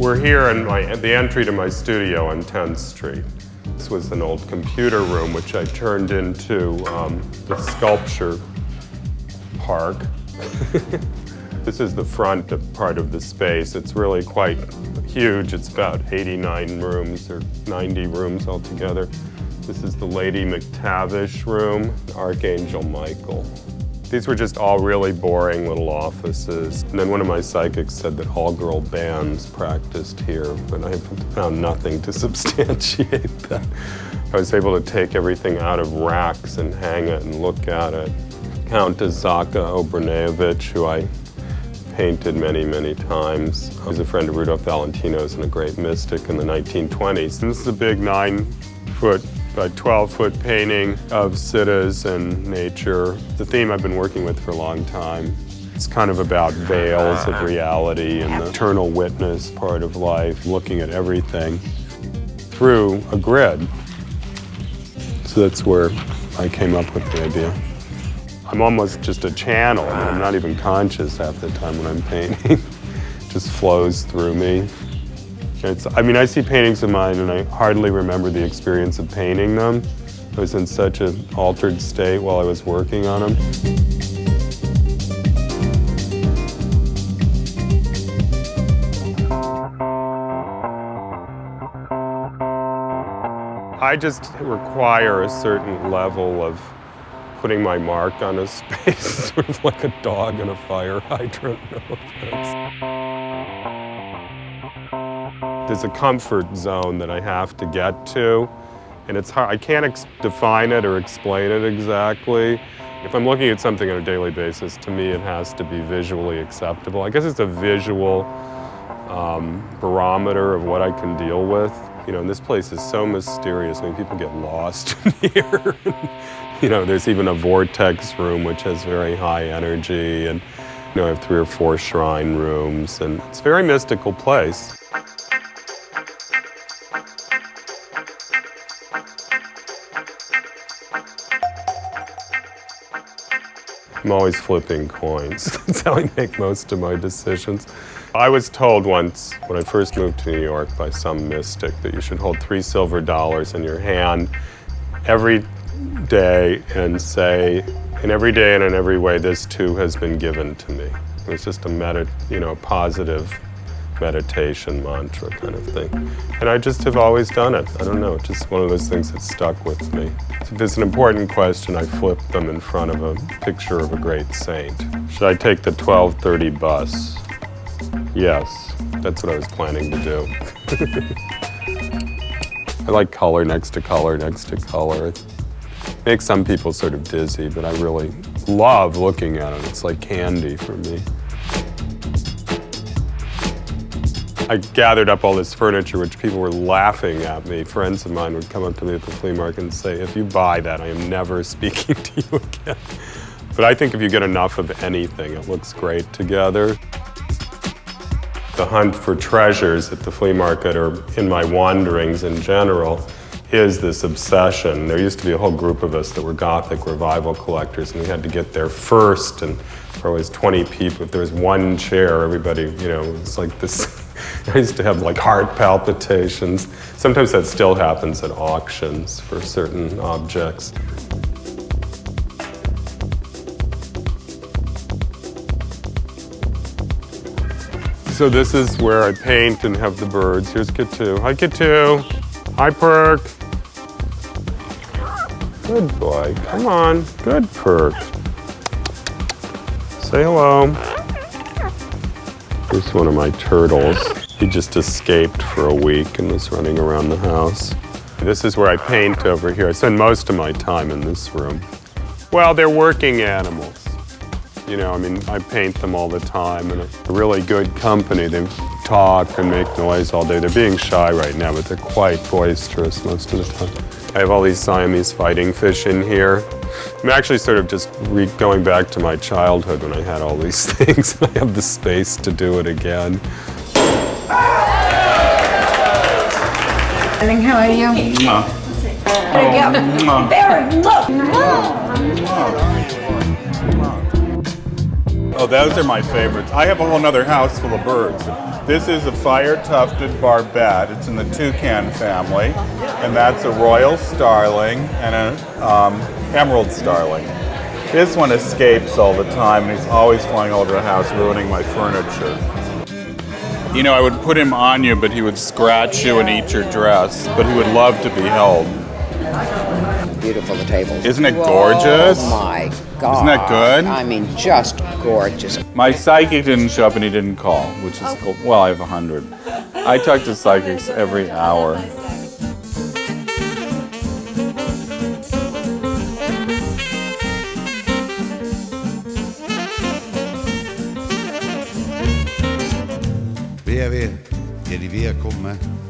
We're here in the entry to my studio on 10th Street. This was an old computer room which I turned into the sculpture park. This is the front part of the space. It's really quite huge. It's about 89 rooms or 90 rooms altogether. This is the Lady McTavish room, Archangel Michael. These were just all really boring little offices. And then one of my psychics said that all-girl bands practiced here, but I found nothing to substantiate that. I was able to take everything out of racks and hang it and look at it. Countess Zaka Obrenović, who I painted many, many times. I was a friend of Rudolph Valentino's and a great mystic in the 1920s. And this is a big 9-foot by 12-foot painting of siddhas and nature. The theme I've been working with for a long time. It's kind of about veils of reality and the eternal witness part of life, looking at everything through a grid. So that's where I came up with the idea. I'm almost just a channel. I mean, I'm not even conscious half the time when I'm painting. It just flows through me. I see paintings of mine and I hardly remember the experience of painting them. I was in such an altered state while I was working on them. I just require a certain level of putting my mark on a space, sort of like a dog in a fire hydrant, no offense. There's a comfort zone that I have to get to, and it's hard. I can't define it or explain it exactly. If I'm looking at something on a daily basis, to me it has to be visually acceptable. I guess it's a visual barometer of what I can deal with. And this place is so mysterious. I mean, people get lost here. There's even a vortex room which has very high energy, and I have 3 or 4 shrine rooms, and it's a very mystical place. I'm always flipping coins. That's how I make most of my decisions. I was told once, when I first moved to New York by some mystic, that you should hold 3 silver dollars in your hand every day and say, in every day and in every way, this too has been given to me. It was just a positive meditation mantra kind of thing. And I just have always done it. I don't know, it's just one of those things that stuck with me. If there's an important question, I flip them in front of a picture of a great saint. Should I take the 12:30 bus? Yes, that's what I was planning to do. I like color next to color next to color. It makes some people sort of dizzy, but I really love looking at it. It's like candy for me. I gathered up all this furniture, which people were laughing at me. Friends of mine would come up to me at the flea market and say, if you buy that, I am never speaking to you again. But I think if you get enough of anything, it looks great together. The hunt for treasures at the flea market, or in my wanderings in general, is this obsession. There used to be a whole group of us that were Gothic revival collectors, and we had to get there first, and there was 20 people. If there was one chair, everybody, it was like this. I used to have like heart palpitations. Sometimes that still happens at auctions for certain objects. So this is where I paint and have the birds. Here's Kitu. Hi, Kitu. Hi, Perk. Good boy. Come on. Good, Perk. Say hello. Here's one of my turtles. He just escaped for a week and was running around the house. This is where I paint over here. I spend most of my time in this room. Well, they're working animals. I paint them all the time, and a really good company. They talk and make noise all day. They're being shy right now, but they're quite boisterous most of the time. I have all these Siamese fighting fish in here. I'm actually sort of just going back to my childhood when I had all these things. I have the space to do it again. How are you? There you go. There, look. Oh, those are my favorites. I have a whole nother house full of birds. This is a fire-tufted barbet. It's in the toucan family, and that's a royal starling and an emerald starling. This one escapes all the time, and he's always flying over the house, ruining my furniture. You know, I would put him on you, but he would scratch you and eat your dress, but he would love to be held. Beautiful, the tables. Isn't it gorgeous? Oh my God. Isn't that good? I mean, just gorgeous. My psychic didn't show up and he didn't call, which is cool. Well, I have 100. I talk to psychics every hour. Via, via, vieni via con me.